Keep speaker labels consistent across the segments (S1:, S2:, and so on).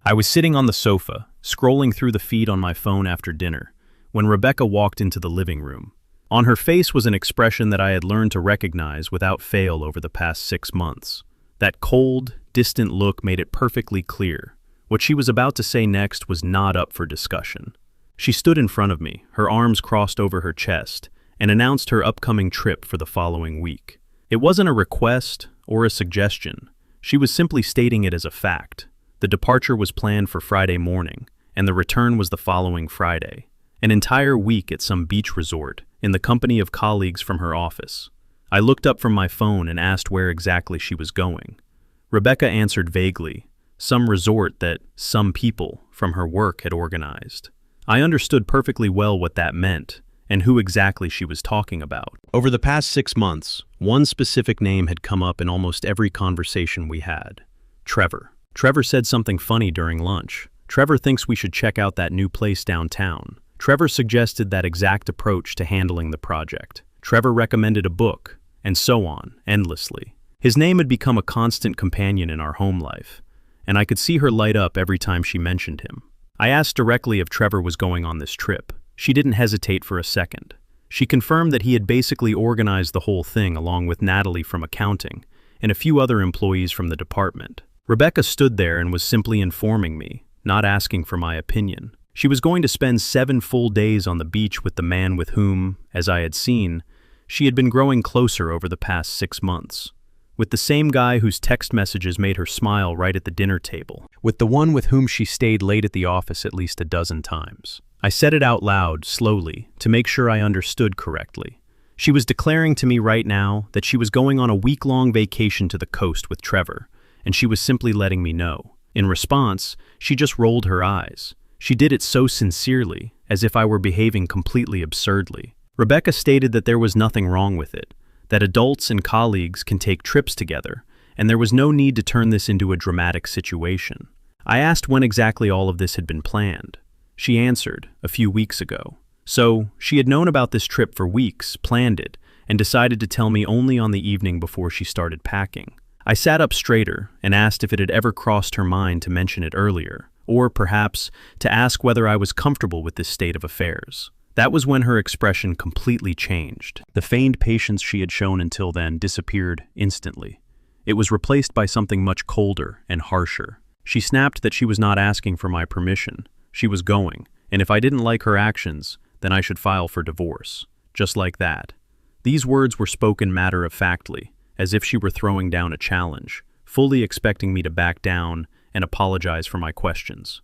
S1: I was sitting on the sofa, scrolling through the feed on my phone after dinner, when Rebecca walked into the living room. On her face was an expression that I had learned to recognize without fail over the past 6 months. That cold, distant look made it perfectly clear. What she was about to say next was not up for discussion. She stood in front of me, her arms crossed over her chest, and announced her upcoming trip for the following week. It wasn't a request or a suggestion. She was simply stating it as a fact. The departure was planned for Friday morning, and the return was the following Friday. An entire week at some beach resort, in the company of colleagues from her office. I looked up from my phone and asked where exactly she was going. Rebecca answered vaguely, some resort that some people from her work had organized. I understood perfectly well what that meant, and who exactly she was talking about. Over the past 6 months, one specific name had come up in almost every conversation we had. Trevor. Trevor said something funny during lunch. Trevor thinks we should check out that new place downtown. Trevor suggested that exact approach to handling the project. Trevor recommended a book, and so on, endlessly. His name had become a constant companion in our home life, and I could see her light up every time she mentioned him. I asked directly if Trevor was going on this trip. She didn't hesitate for a second. She confirmed that he had basically organized the whole thing along with Natalie from accounting and a few other employees from the department. Rebecca stood there and was simply informing me, not asking for my opinion. She was going to spend 7 full days on the beach with the man with whom, as I had seen, she had been growing closer over the past 6 months. With the same guy whose text messages made her smile right at the dinner table. With the one with whom she stayed late at the office at least a dozen times. I said it out loud, slowly, to make sure I understood correctly. She was declaring to me right now that she was going on a week-long vacation to the coast with Trevor, and she was simply letting me know. In response, she just rolled her eyes. She did it so sincerely, as if I were behaving completely absurdly. Rebecca stated that there was nothing wrong with it, that adults and colleagues can take trips together, and there was no need to turn this into a dramatic situation. I asked when exactly all of this had been planned. She answered, a few weeks ago. So, she had known about this trip for weeks, planned it, and decided to tell me only on the evening before she started packing. I sat up straighter and asked if it had ever crossed her mind to mention it earlier, or perhaps to ask whether I was comfortable with this state of affairs. That was when her expression completely changed. The feigned patience she had shown until then disappeared instantly. It was replaced by something much colder and harsher. She snapped that she was not asking for my permission. She was going, and if I didn't like her actions, then I should file for divorce. Just like that. These words were spoken matter-of-factly, as if she were throwing down a challenge, fully expecting me to back down and apologize for my questions.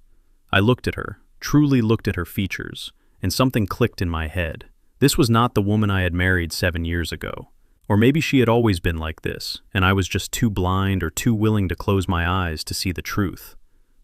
S1: I looked at her, truly looked at her features, and something clicked in my head. This was not the woman I had married 7 years ago. Or maybe she had always been like this, and I was just too blind or too willing to close my eyes to see the truth.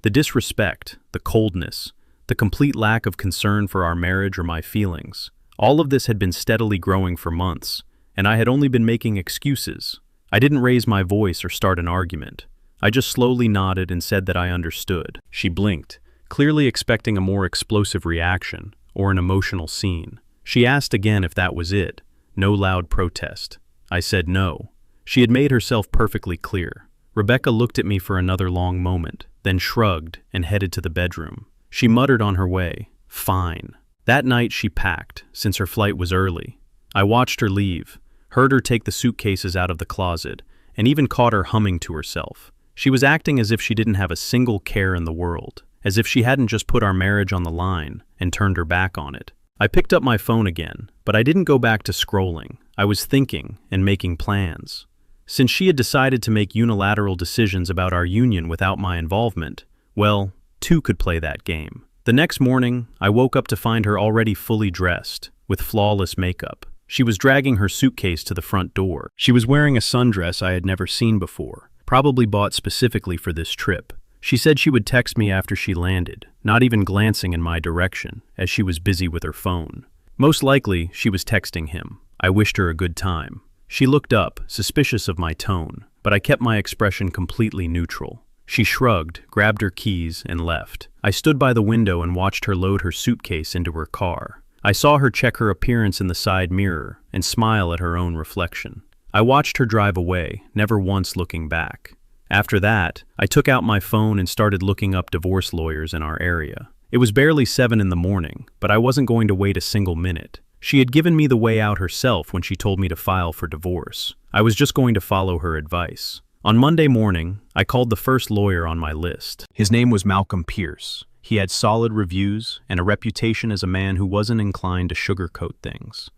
S1: The disrespect, the coldness, the complete lack of concern for our marriage or my feelings, all of this had been steadily growing for months, and I had only been making excuses. I didn't raise my voice or start an argument. I just slowly nodded and said that I understood. She blinked, clearly expecting a more explosive reaction or an emotional scene. She asked again if that was it. No loud protest. I said no. She had made herself perfectly clear. Rebecca looked at me for another long moment, then shrugged and headed to the bedroom. She muttered on her way, "Fine." That night she packed, since her flight was early. I watched her leave, heard her take the suitcases out of the closet, and even caught her humming to herself. She was acting as if she didn't have a single care in the world, as if she hadn't just put our marriage on the line and turned her back on it. I picked up my phone again, but I didn't go back to scrolling. I was thinking and making plans. Since she had decided to make unilateral decisions about our union without my involvement, well, two could play that game. The next morning, I woke up to find her already fully dressed, with flawless makeup. She was dragging her suitcase to the front door. She was wearing a sundress I had never seen before, probably bought specifically for this trip. She said she would text me after she landed, not even glancing in my direction, as she was busy with her phone. Most likely, she was texting him. I wished her a good time. She looked up, suspicious of my tone, but I kept my expression completely neutral. She shrugged, grabbed her keys, and left. I stood by the window and watched her load her suitcase into her car. I saw her check her appearance in the side mirror and smile at her own reflection. I watched her drive away, never once looking back. After that, I took out my phone and started looking up divorce lawyers in our area. It was barely 7 in the morning, but I wasn't going to wait a single minute. She had given me the way out herself when she told me to file for divorce. I was just going to follow her advice. On Monday morning, I called the first lawyer on my list. His name was Malcolm Pierce. He had solid reviews and a reputation as a man who wasn't inclined to sugarcoat things.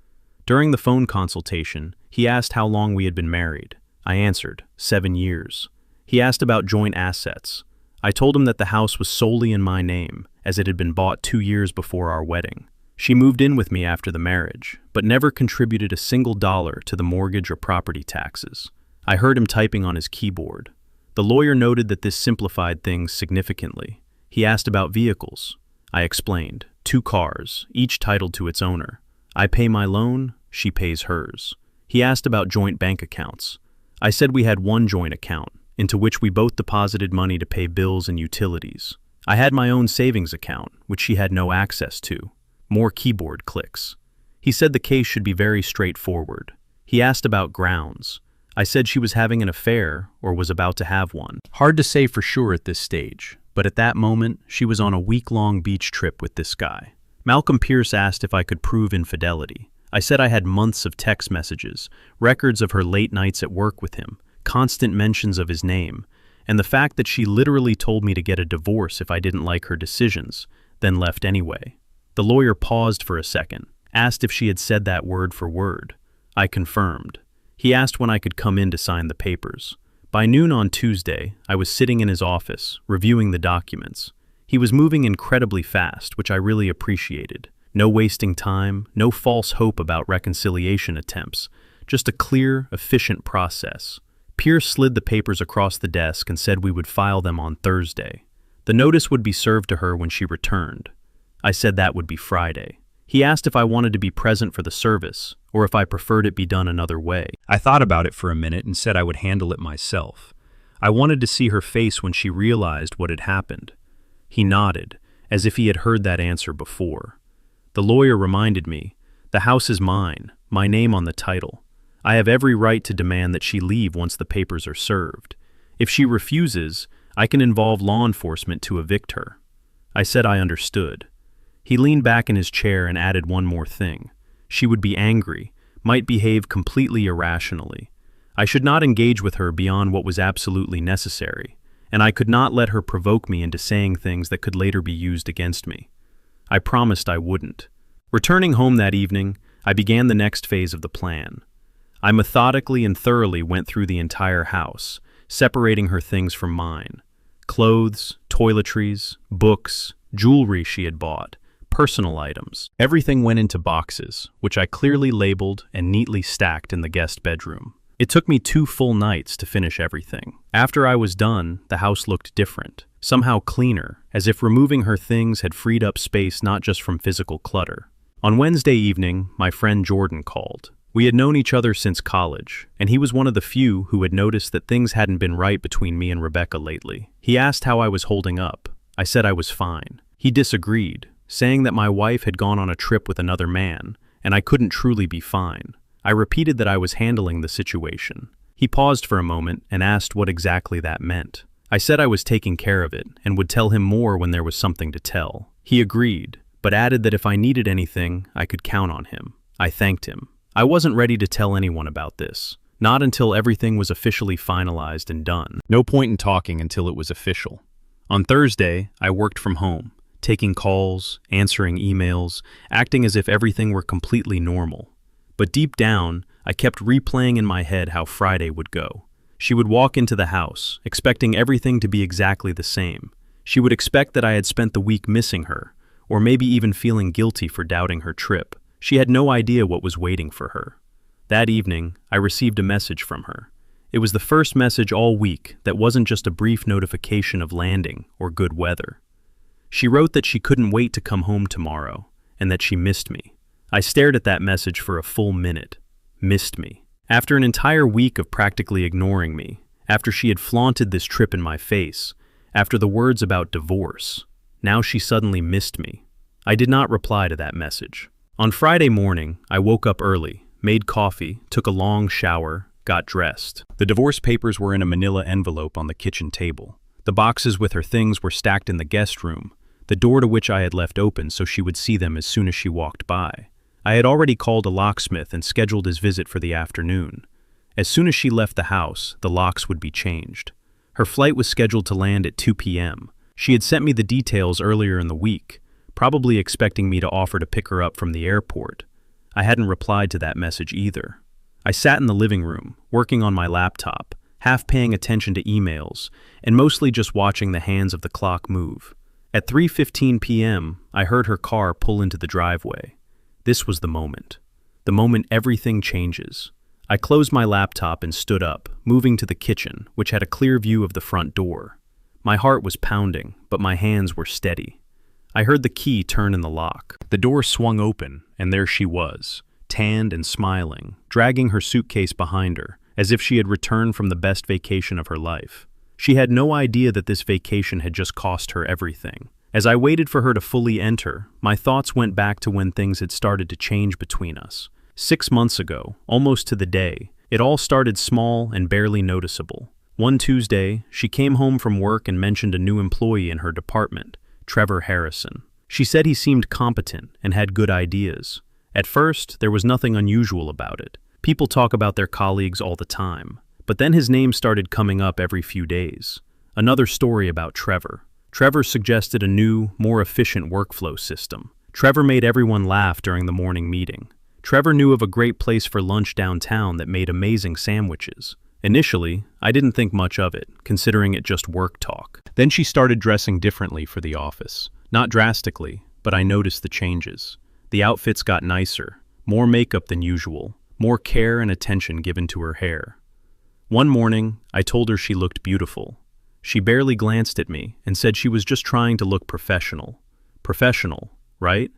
S1: During the phone consultation, he asked how long we had been married. I answered, 7 years. He asked about joint assets. I told him that the house was solely in my name, as it had been bought 2 years before our wedding. She moved in with me after the marriage, but never contributed a single dollar to the mortgage or property taxes. I heard him typing on his keyboard. The lawyer noted that this simplified things significantly. He asked about vehicles. I explained, 2 cars, each titled to its owner. I pay my loan, she pays hers. He asked about joint bank accounts. I said we had one joint account, into which we both deposited money to pay bills and utilities. I had my own savings account, which she had no access to. More keyboard clicks. He said the case should be very straightforward. He asked about grounds. I said she was having an affair or was about to have one. Hard to say for sure at this stage, but at that moment, she was on a week-long beach trip with this guy. Malcolm Pierce asked if I could prove infidelity. I said I had months of text messages, records of her late nights at work with him, constant mentions of his name, and the fact that she literally told me to get a divorce if I didn't like her decisions, then left anyway. The lawyer paused for a second, asked if she had said that word for word. I confirmed. He asked when I could come in to sign the papers. By noon on Tuesday, I was sitting in his office, reviewing the documents. He was moving incredibly fast, which I really appreciated. No wasting time, no false hope about reconciliation attempts, just a clear, efficient process. Pierce slid the papers across the desk and said we would file them on Thursday. The notice would be served to her when she returned. I said that would be Friday. He asked if I wanted to be present for the service, or if I preferred it be done another way. I thought about it for a minute and said I would handle it myself. I wanted to see her face when she realized what had happened. He nodded, as if he had heard that answer before. The lawyer reminded me, the house is mine, my name on the title. I have every right to demand that she leave once the papers are served. If she refuses, I can involve law enforcement to evict her. I said I understood. He leaned back in his chair and added one more thing. She would be angry, might behave completely irrationally. I should not engage with her beyond what was absolutely necessary, and I could not let her provoke me into saying things that could later be used against me. I promised I wouldn't. Returning home that evening, I began the next phase of the plan. I methodically and thoroughly went through the entire house, separating her things from mine. Clothes, toiletries, books, jewelry she had bought, personal items. Everything went into boxes, which I clearly labeled and neatly stacked in the guest bedroom. It took me 2 full nights to finish everything. After I was done, the house looked different, somehow cleaner, as if removing her things had freed up space not just from physical clutter. On Wednesday evening, my friend Jordan called. We had known each other since college, and he was one of the few who had noticed that things hadn't been right between me and Rebecca lately. He asked how I was holding up. I said I was fine. He disagreed, saying that my wife had gone on a trip with another man, and I couldn't truly be fine. I repeated that I was handling the situation. He paused for a moment and asked what exactly that meant. I said I was taking care of it and would tell him more when there was something to tell. He agreed, but added that if I needed anything, I could count on him. I thanked him. I wasn't ready to tell anyone about this, not until everything was officially finalized and done. No point in talking until it was official. On Thursday, I worked from home, taking calls, answering emails, acting as if everything were completely normal. But deep down, I kept replaying in my head how Friday would go. She would walk into the house, expecting everything to be exactly the same. She would expect that I had spent the week missing her, or maybe even feeling guilty for doubting her trip. She had no idea what was waiting for her. That evening, I received a message from her. It was the first message all week that wasn't just a brief notification of landing or good weather. She wrote that she couldn't wait to come home tomorrow, and that she missed me. I stared at that message for a full minute. Missed me. After an entire week of practically ignoring me, after she had flaunted this trip in my face, after the words about divorce, now she suddenly missed me. I did not reply to that message. On Friday morning, I woke up early, made coffee, took a long shower, got dressed. The divorce papers were in a manila envelope on the kitchen table. The boxes with her things were stacked in the guest room, the door to which I had left open so she would see them as soon as she walked by. I had already called a locksmith and scheduled his visit for the afternoon. As soon as she left the house, the locks would be changed. Her flight was scheduled to land at 2 p.m. She had sent me the details earlier in the week, probably expecting me to offer to pick her up from the airport. I hadn't replied to that message either. I sat in the living room, working on my laptop, half paying attention to emails, and mostly just watching the hands of the clock move. At 3:15 p.m., I heard her car pull into the driveway. This was the moment everything changes. I closed my laptop and stood up, moving to the kitchen, which had a clear view of the front door. My heart was pounding, but my hands were steady. I heard the key turn in the lock. The door swung open, and there she was, tanned and smiling, dragging her suitcase behind her, as if she had returned from the best vacation of her life. She had no idea that this vacation had just cost her everything. As I waited for her to fully enter, my thoughts went back to when things had started to change between us. 6 months ago, almost to the day, it all started small and barely noticeable. One Tuesday, she came home from work and mentioned a new employee in her department, Trevor Harrison. She said he seemed competent and had good ideas. At first, there was nothing unusual about it. People talk about their colleagues all the time. But then his name started coming up every few days. Another story about Trevor. Trevor suggested a new, more efficient workflow system. Trevor made everyone laugh during the morning meeting. Trevor knew of a great place for lunch downtown that made amazing sandwiches. Initially, I didn't think much of it, considering it just work talk. Then she started dressing differently for the office. Not drastically, but I noticed the changes. The outfits got nicer, more makeup than usual, more care and attention given to her hair. One morning, I told her she looked beautiful. She barely glanced at me and said she was just trying to look professional. Professional, right?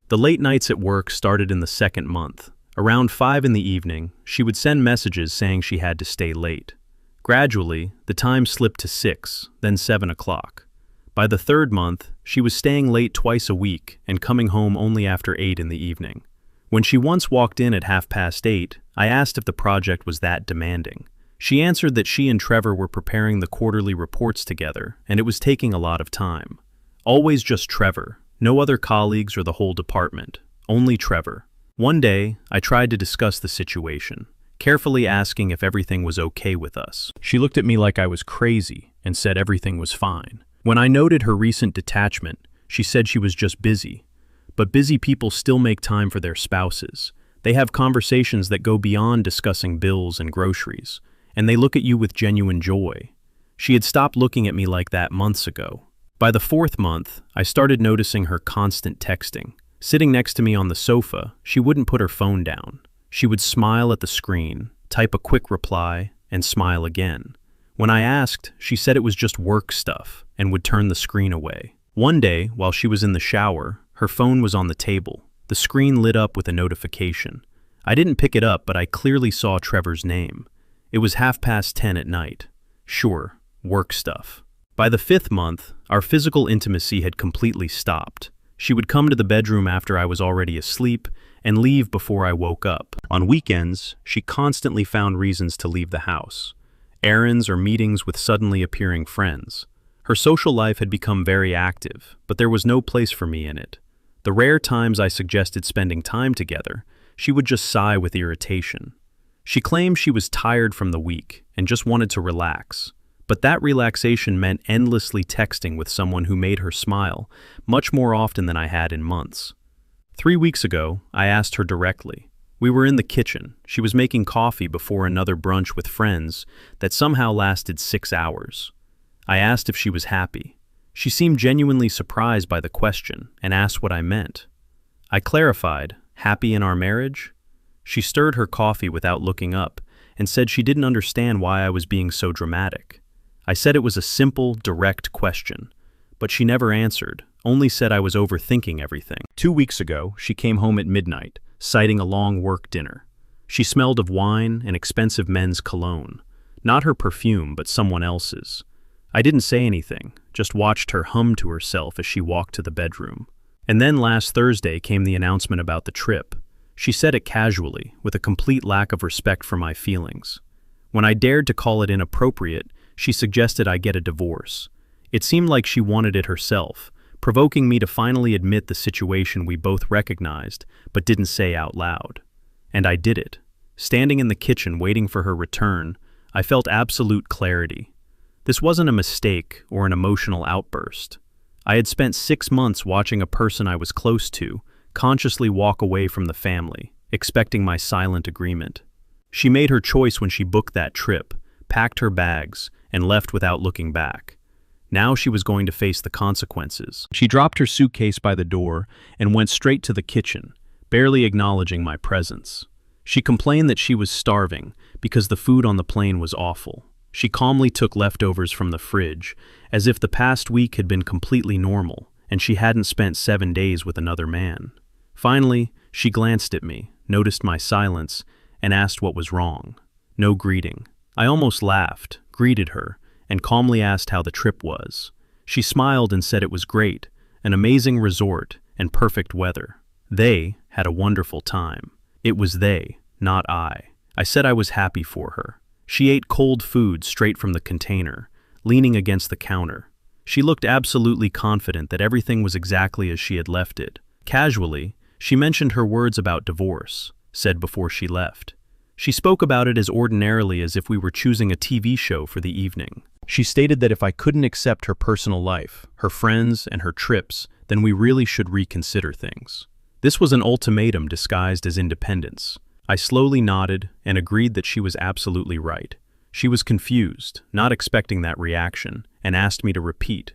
S1: The late nights at work started in the second month. Around 5 in the evening, she would send messages saying she had to stay late. Gradually, the time slipped to 6, then 7 o'clock. By the third month, she was staying late twice a week and coming home only after 8 in the evening. When she once walked in at 8:30, I asked if the project was that demanding. She answered that she and Trevor were preparing the quarterly reports together, and it was taking a lot of time. Always just Trevor, no other colleagues or the whole department, only Trevor. One day, I tried to discuss the situation, carefully asking if everything was okay with us. She looked at me like I was crazy and said everything was fine. When I noted her recent detachment, she said she was just busy. But busy people still make time for their spouses. They have conversations that go beyond discussing bills and groceries, and they look at you with genuine joy. She had stopped looking at me like that months ago. By the 4th month, I started noticing her constant texting. Sitting next to me on the sofa, she wouldn't put her phone down. She would smile at the screen, type a quick reply, and smile again. When I asked, she said it was just work stuff and would turn the screen away. One day, while she was in the shower, her phone was on the table. The screen lit up with a notification. I didn't pick it up, but I clearly saw Trevor's name. It was 10:30 at night. Sure, work stuff. By the 5th month, our physical intimacy had completely stopped. She would come to the bedroom after I was already asleep and leave before I woke up. On weekends, she constantly found reasons to leave the house. Errands or meetings with suddenly appearing friends. Her social life had become very active, but there was no place for me in it. The rare times I suggested spending time together, she would just sigh with irritation. She claimed she was tired from the week and just wanted to relax. But that relaxation meant endlessly texting with someone who made her smile, much more often than I had in months. 3 weeks ago, I asked her directly. We were in the kitchen. She was making coffee before another brunch with friends that somehow lasted 6 hours. I asked if she was happy. She seemed genuinely surprised by the question and asked what I meant. I clarified, happy in our marriage? She stirred her coffee without looking up and said she didn't understand why I was being so dramatic. I said it was a simple, direct question, but she never answered, only said I was overthinking everything. 2 weeks ago, she came home at midnight, citing a long work dinner. She smelled of wine and expensive men's cologne, not her perfume, but someone else's. I didn't say anything, just watched her hum to herself as she walked to the bedroom. And then last Thursday came the announcement about the trip. She said it casually, with a complete lack of respect for my feelings. When I dared to call it inappropriate, she suggested I get a divorce. It seemed like she wanted it herself, provoking me to finally admit the situation we both recognized but didn't say out loud. And I did it. Standing in the kitchen waiting for her return, I felt absolute clarity. This wasn't a mistake or an emotional outburst. I had spent 6 months watching a person I was close to consciously walk away from the family, expecting my silent agreement. She made her choice when she booked that trip, packed her bags, and left without looking back. Now she was going to face the consequences. She dropped her suitcase by the door and went straight to the kitchen, barely acknowledging my presence. She complained that she was starving because the food on the plane was awful. She calmly took leftovers from the fridge, as if the past week had been completely normal and she hadn't spent 7 days with another man. Finally, she glanced at me, noticed my silence, and asked what was wrong. No greeting. I almost laughed, greeted her, and calmly asked how the trip was. She smiled and said it was great, an amazing resort, and perfect weather. They had a wonderful time. It was they, not I. I said I was happy for her. She ate cold food straight from the container, leaning against the counter. She looked absolutely confident that everything was exactly as she had left it. Casually, she mentioned her words about divorce, said before she left. She spoke about it as ordinarily as if we were choosing a TV show for the evening. She stated that if I couldn't accept her personal life, her friends, and her trips, then we really should reconsider things. This was an ultimatum disguised as independence. I slowly nodded and agreed that she was absolutely right. She was confused, not expecting that reaction, and asked me to repeat.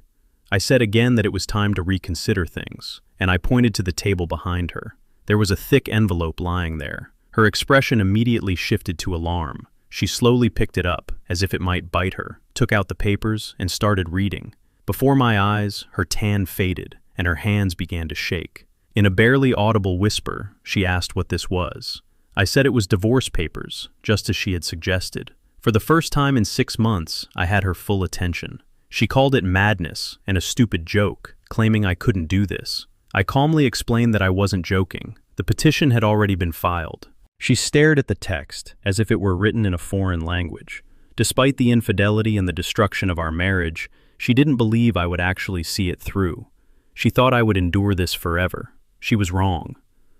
S1: I said again that it was time to reconsider things, and I pointed to the table behind her. There was a thick envelope lying there. Her expression immediately shifted to alarm. She slowly picked it up, as if it might bite her, took out the papers, and started reading. Before my eyes, her tan faded, and her hands began to shake. In a barely audible whisper, she asked what this was. I said it was divorce papers, just as she had suggested. For the first time in 6 months, I had her full attention. She called it madness and a stupid joke, claiming I couldn't do this. I calmly explained that I wasn't joking. The petition had already been filed. She stared at the text, as if it were written in a foreign language. Despite the infidelity and the destruction of our marriage, she didn't believe I would actually see it through. She thought I would endure this forever. She was wrong.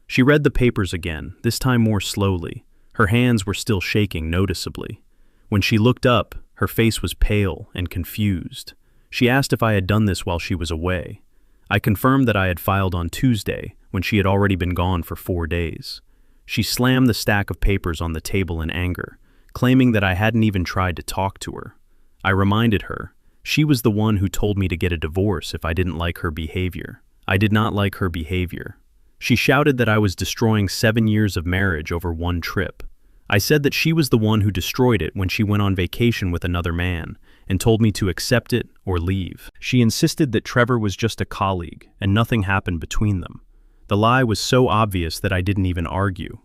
S1: She read the papers again, this time more slowly. Her hands were still shaking noticeably. When she looked up, her face was pale and confused. She asked if I had done this while she was away. I confirmed that I had filed on Tuesday, when she had already been gone for 4 days. She slammed the stack of papers on the table in anger, claiming that I hadn't even tried to talk to her. I reminded her, she was the one who told me to get a divorce if I didn't like her behavior. I did not like her behavior. She shouted that I was destroying 7 years of marriage over one trip. I said that she was the one who destroyed it when she went on vacation with another man and told me to accept it or leave. She insisted that Trevor was just a colleague and nothing happened between them. The lie was so obvious that I didn't even argue.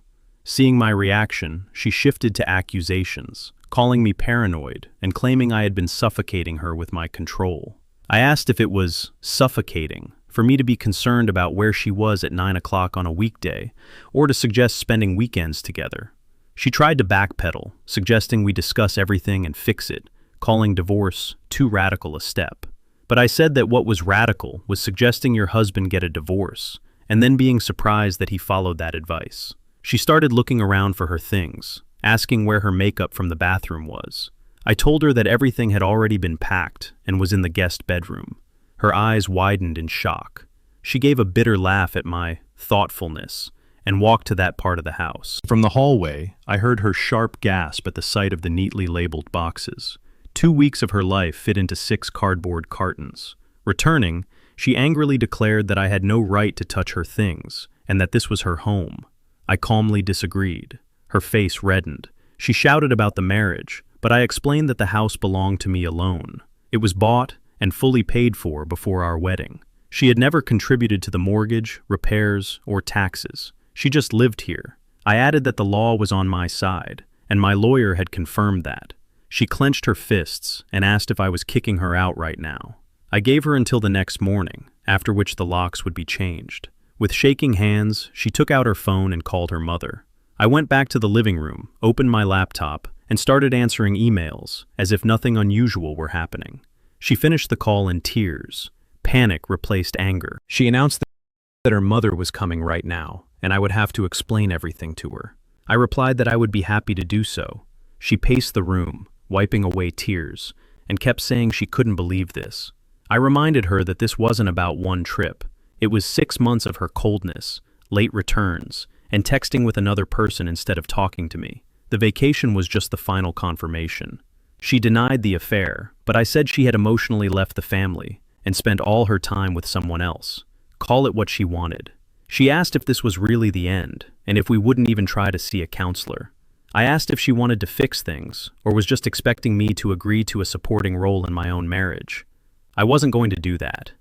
S1: Seeing my reaction, she shifted to accusations, calling me paranoid and claiming I had been suffocating her with my control. I asked if it was suffocating for me to be concerned about where she was at 9 o'clock on a weekday, or to suggest spending weekends together. She tried to backpedal, suggesting we discuss everything and fix it, calling divorce too radical a step. But I said that what was radical was suggesting your husband get a divorce, and then being surprised that he followed that advice. She started looking around for her things, asking where her makeup from the bathroom was. I told her that everything had already been packed and was in the guest bedroom. Her eyes widened in shock. She gave a bitter laugh at my thoughtfulness and walked to that part of the house. From the hallway, I heard her sharp gasp at the sight of the neatly labeled boxes. 2 weeks of her life fit into 6 cardboard cartons. Returning, she angrily declared that I had no right to touch her things and that this was her home. I calmly disagreed. Her face reddened. She shouted about the marriage, but I explained that the house belonged to me alone. It was bought and fully paid for before our wedding. She had never contributed to the mortgage, repairs, or taxes. She just lived here. I added that the law was on my side, and my lawyer had confirmed that. She clenched her fists and asked if I was kicking her out right now. I gave her until the next morning, after which the locks would be changed. With shaking hands, she took out her phone and called her mother. I went back to the living room, opened my laptop, and started answering emails as if nothing unusual were happening. She finished the call in tears. Panic replaced anger. She announced that her mother was coming right now, and I would have to explain everything to her. I replied that I would be happy to do so. She paced the room, wiping away tears, and kept saying she couldn't believe this. I reminded her that this wasn't about one trip. It was 6 months of her coldness, late returns, and texting with another person instead of talking to me. The vacation was just the final confirmation. She denied the affair, but I said she had emotionally left the family and spent all her time with someone else. Call it what she wanted. She asked if this was really the end, and if we wouldn't even try to see a counselor. I asked if she wanted to fix things, or was just expecting me to agree to a supporting role in my own marriage. I wasn't going to do that.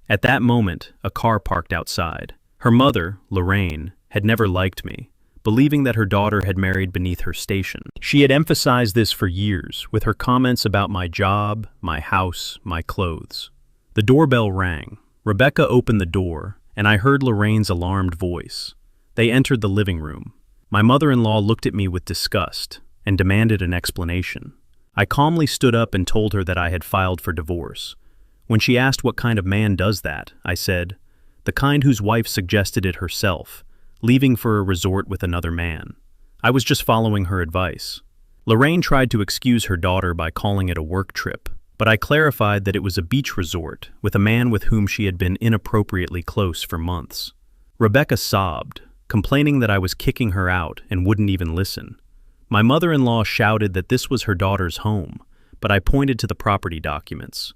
S1: At that moment, a car parked outside. Her mother, Lorraine, had never liked me, believing that her daughter had married beneath her station. She had emphasized this for years, with her comments about my job, my house, my clothes. The doorbell rang. Rebecca opened the door, and I heard Lorraine's alarmed voice. They entered the living room. My mother-in-law looked at me with disgust and demanded an explanation. I calmly stood up and told her that I had filed for divorce. When she asked what kind of man does that, I said, the kind whose wife suggested it herself, leaving for a resort with another man. I was just following her advice. Lorraine tried to excuse her daughter by calling it a work trip, but I clarified that it was a beach resort with a man with whom she had been inappropriately close for months. Rebecca sobbed, complaining that I was kicking her out and wouldn't even listen. My mother-in-law shouted that this was her daughter's home, but I pointed to the property documents.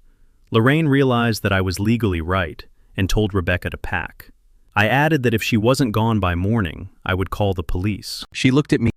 S1: Lorraine realized that I was legally right and told Rebecca to pack. I added that if she wasn't gone by morning, I would call the police. She looked at me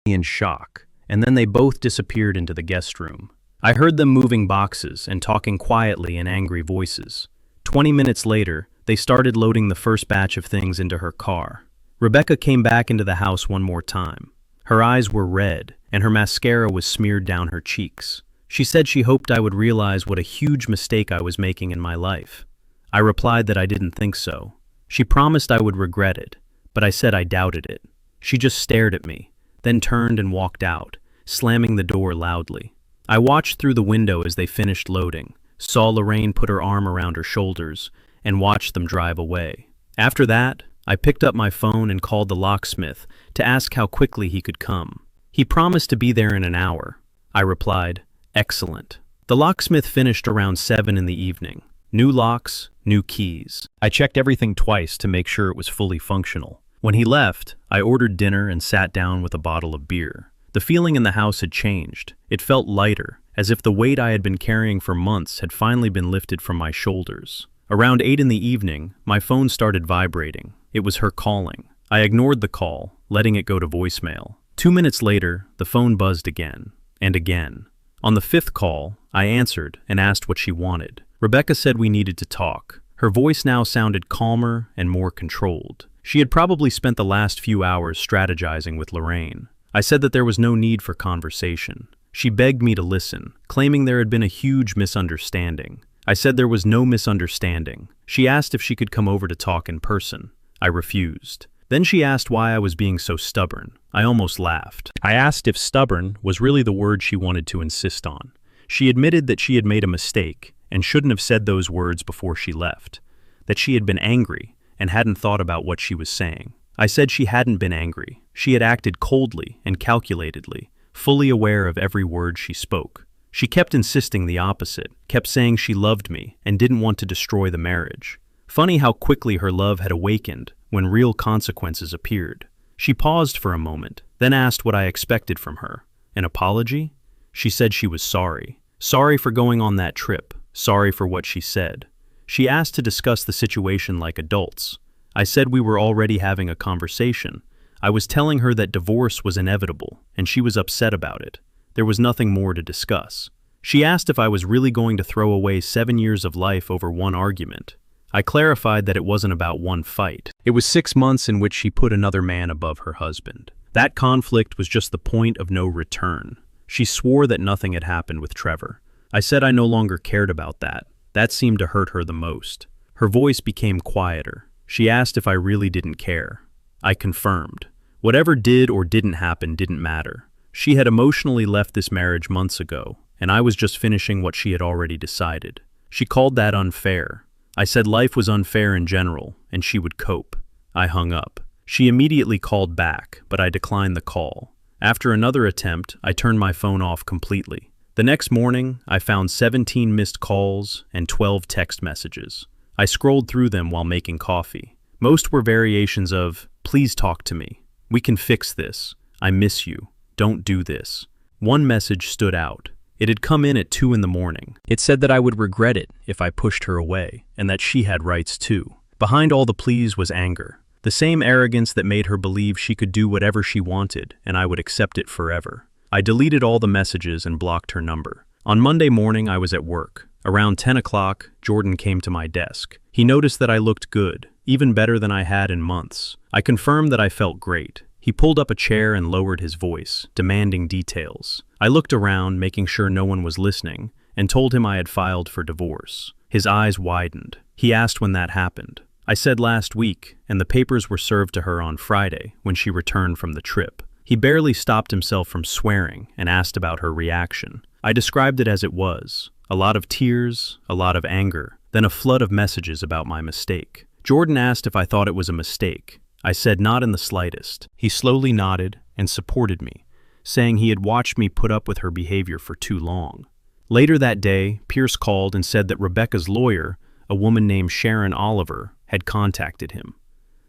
S1: in shock, and then they both disappeared into the guest room. I heard them moving boxes and talking quietly in angry voices. 20 minutes later, they started loading the first batch of things into her car. Rebecca came back into the house one more time. Her eyes were red, and her mascara was smeared down her cheeks. She said she hoped I would realize what a huge mistake I was making in my life. I replied that I didn't think so. She promised I would regret it, but I said I doubted it. She just stared at me, then turned and walked out, slamming the door loudly. I watched through the window as they finished loading, saw Lorraine put her arm around her shoulders, and watched them drive away. After that, I picked up my phone and called the locksmith to ask how quickly he could come. He promised to be there in an hour. I replied, "Excellent." The locksmith finished around 7 in the evening. New locks, new keys. I checked everything twice to make sure it was fully functional. When he left, I ordered dinner and sat down with a bottle of beer. The feeling in the house had changed. It felt lighter, as if the weight I had been carrying for months had finally been lifted from my shoulders. Around 8 in the evening, my phone started vibrating. It was her calling. I ignored the call, letting it go to voicemail. 2 minutes later, the phone buzzed again, and again. On the 5th call, I answered and asked what she wanted. Rebecca said we needed to talk. Her voice now sounded calmer and more controlled. She had probably spent the last few hours strategizing with Lorraine. I said that there was no need for conversation. She begged me to listen, claiming there had been a huge misunderstanding. I said there was no misunderstanding. She asked if she could come over to talk in person. I refused. Then she asked why I was being so stubborn. I almost laughed. I asked if stubborn was really the word she wanted to insist on. She admitted that she had made a mistake and shouldn't have said those words before she left, that she had been angry and hadn't thought about what she was saying. I said she hadn't been angry. She had acted coldly and calculatedly, fully aware of every word she spoke. She kept insisting the opposite, kept saying she loved me and didn't want to destroy the marriage. Funny how quickly her love had awakened when real consequences appeared. She paused for a moment, then asked what I expected from her. An apology? She said she was sorry. Sorry for going on that trip. Sorry for what she said. She asked to discuss the situation like adults. I said we were already having a conversation. I was telling her that divorce was inevitable, and she was upset about it. There was nothing more to discuss. She asked if I was really going to throw away 7 years of life over one argument. I clarified that it wasn't about one fight. It was 6 months in which she put another man above her husband. That conflict was just the point of no return. She swore that nothing had happened with Trevor. I said I no longer cared about that. That seemed to hurt her the most. Her voice became quieter. She asked if I really didn't care. I confirmed. Whatever did or didn't happen didn't matter. She had emotionally left this marriage months ago, and I was just finishing what she had already decided. She called that unfair. I said life was unfair in general, and she would cope. I hung up. She immediately called back, but I declined the call. After another attempt, I turned my phone off completely. The next morning, I found 17 missed calls and 12 text messages. I scrolled through them while making coffee. Most were variations of, "Please talk to me. We can fix this. I miss you. Don't do this." One message stood out. It had come in at 2 in the morning. It said that I would regret it if I pushed her away, and that she had rights too. Behind all the pleas was anger. The same arrogance that made her believe she could do whatever she wanted, and I would accept it forever. I deleted all the messages and blocked her number. On Monday morning, I was at work. Around 10 o'clock, Jordan came to my desk. He noticed that I looked good, even better than I had in months. I confirmed that I felt great. He pulled up a chair and lowered his voice, demanding details. I looked around, making sure no one was listening, and told him I had filed for divorce. His eyes widened. He asked when that happened. I said last week, and the papers were served to her on Friday when she returned from the trip. He barely stopped himself from swearing and asked about her reaction. I described it as it was. A lot of tears, a lot of anger, then a flood of messages about my mistake. Jordan asked if I thought it was a mistake. I said not in the slightest. He slowly nodded and supported me, saying he had watched me put up with her behavior for too long. Later that day, Pierce called and said that Rebecca's lawyer, a woman named Sharon Oliver, had contacted him.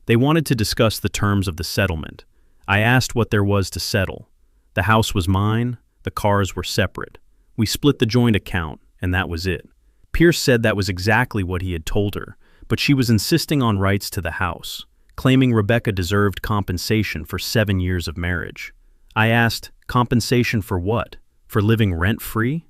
S1: They wanted to discuss the terms of the settlement. I asked what there was to settle. The house was mine, the cars were separate. We split the joint account, and that was it. Pierce said that was exactly what he had told her, but she was insisting on rights to the house, claiming Rebecca deserved compensation for 7 years of marriage. I asked, compensation for what? For living rent-free?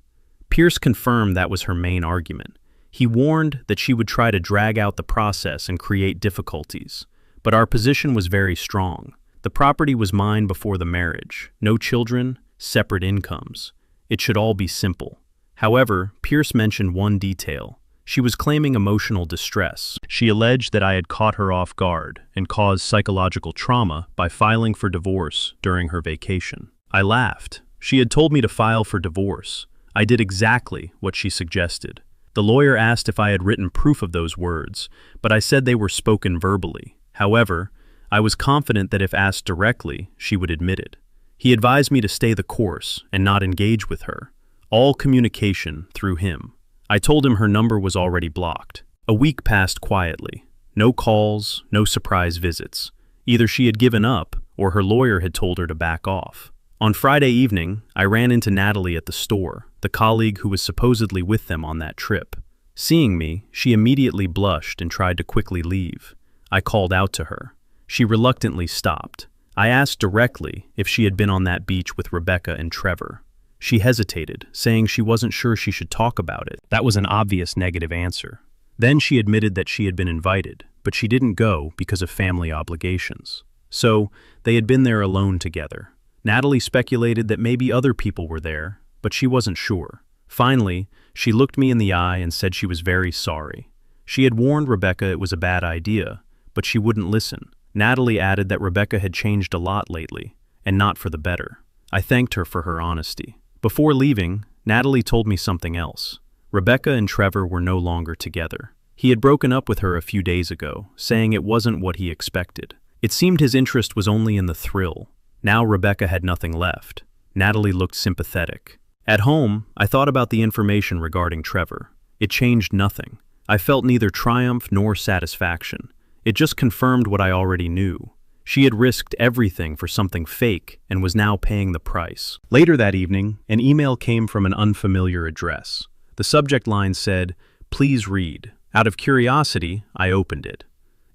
S1: Pierce confirmed that was her main argument. He warned that she would try to drag out the process and create difficulties, but our position was very strong. The property was mine before the marriage. No children, separate incomes. It should all be simple. However, Pierce mentioned one detail. She was claiming emotional distress. She alleged that I had caught her off guard and caused psychological trauma by filing for divorce during her vacation. I laughed. She had told me to file for divorce. I did exactly what she suggested. The lawyer asked if I had written proof of those words, but I said they were spoken verbally. However, I was confident that if asked directly, she would admit it. He advised me to stay the course and not engage with her. All communication through him. I told him her number was already blocked. A week passed quietly. No calls, no surprise visits. Either she had given up, or her lawyer had told her to back off. On Friday evening, I ran into Natalie at the store, the colleague who was supposedly with them on that trip. Seeing me, she immediately blushed and tried to quickly leave. I called out to her. She reluctantly stopped. I asked directly if she had been on that beach with Rebecca and Trevor. She hesitated, saying she wasn't sure she should talk about it. That was an obvious negative answer. Then she admitted that she had been invited, but she didn't go because of family obligations. So, they had been there alone together. Natalie speculated that maybe other people were there, but she wasn't sure. Finally, she looked me in the eye and said she was very sorry. She had warned Rebecca it was a bad idea, but she wouldn't listen. Natalie added that Rebecca had changed a lot lately, and not for the better. I thanked her for her honesty. Before leaving, Natalie told me something else. Rebecca and Trevor were no longer together. He had broken up with her a few days ago, saying it wasn't what he expected. It seemed his interest was only in the thrill. Now Rebecca had nothing left. Natalie looked sympathetic. At home, I thought about the information regarding Trevor. It changed nothing. I felt neither triumph nor satisfaction. It just confirmed what I already knew. She had risked everything for something fake and was now paying the price. Later that evening, an email came from an unfamiliar address. The subject line said, "Please read." Out of curiosity, I opened it.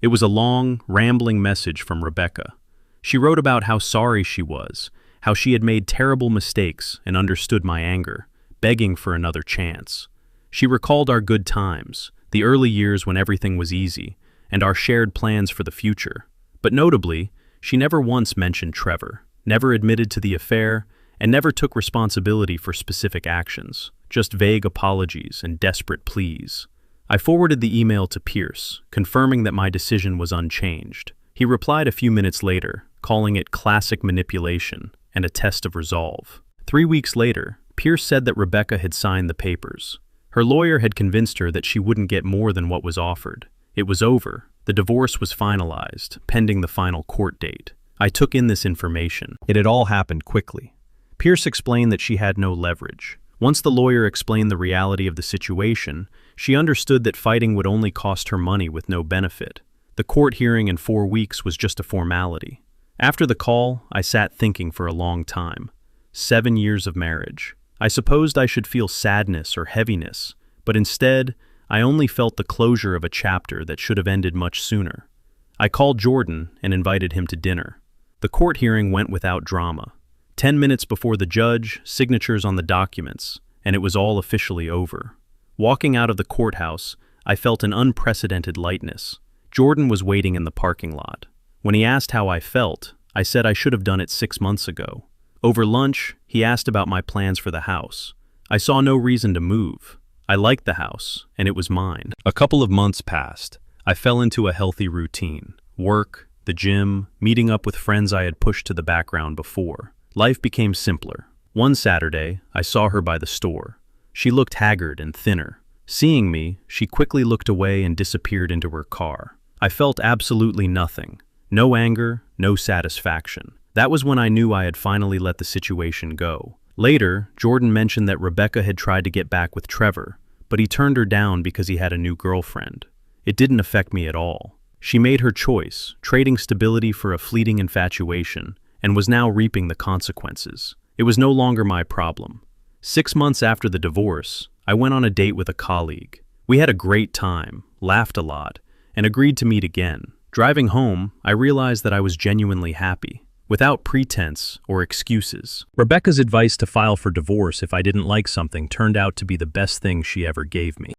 S1: It was a long, rambling message from Rebecca. She wrote about how sorry she was, how she had made terrible mistakes and understood my anger, begging for another chance. She recalled our good times, the early years when everything was easy, and our shared plans for the future. But notably, she never once mentioned Trevor, never admitted to the affair, and never took responsibility for specific actions, just vague apologies and desperate pleas. I forwarded the email to Pierce, confirming that my decision was unchanged. He replied a few minutes later, calling it classic manipulation, and a test of resolve. 3 weeks later, Pierce said that Rebecca had signed the papers. Her lawyer had convinced her that she wouldn't get more than what was offered. It was over. The divorce was finalized, pending the final court date. I took in this information. It had all happened quickly. Pierce explained that she had no leverage. Once the lawyer explained the reality of the situation, she understood that fighting would only cost her money with no benefit. The court hearing in 4 weeks was just a formality. After the call, I sat thinking for a long time. 7 years of marriage. I supposed I should feel sadness or heaviness, but instead, I only felt the closure of a chapter that should have ended much sooner. I called Jordan and invited him to dinner. The court hearing went without drama. 10 minutes before the judge, signatures on the documents, and it was all officially over. Walking out of the courthouse, I felt an unprecedented lightness. Jordan was waiting in the parking lot. When he asked how I felt, I said I should have done it 6 months ago. Over lunch, he asked about my plans for the house. I saw no reason to move. I liked the house, and it was mine. A couple of months passed. I fell into a healthy routine. Work, the gym, meeting up with friends I had pushed to the background before. Life became simpler. One Saturday, I saw her by the store. She looked haggard and thinner. Seeing me, she quickly looked away and disappeared into her car. I felt absolutely nothing. No anger, no satisfaction. That was when I knew I had finally let the situation go. Later, Jordan mentioned that Rebecca had tried to get back with Trevor, but he turned her down because he had a new girlfriend. It didn't affect me at all. She made her choice, trading stability for a fleeting infatuation, and was now reaping the consequences. It was no longer my problem. 6 months after the divorce, I went on a date with a colleague. We had a great time, laughed a lot, and agreed to meet again. Driving home, I realized that I was genuinely happy, without pretense or excuses. Rebecca's advice to file for divorce if I didn't like something turned out to be the best thing she ever gave me.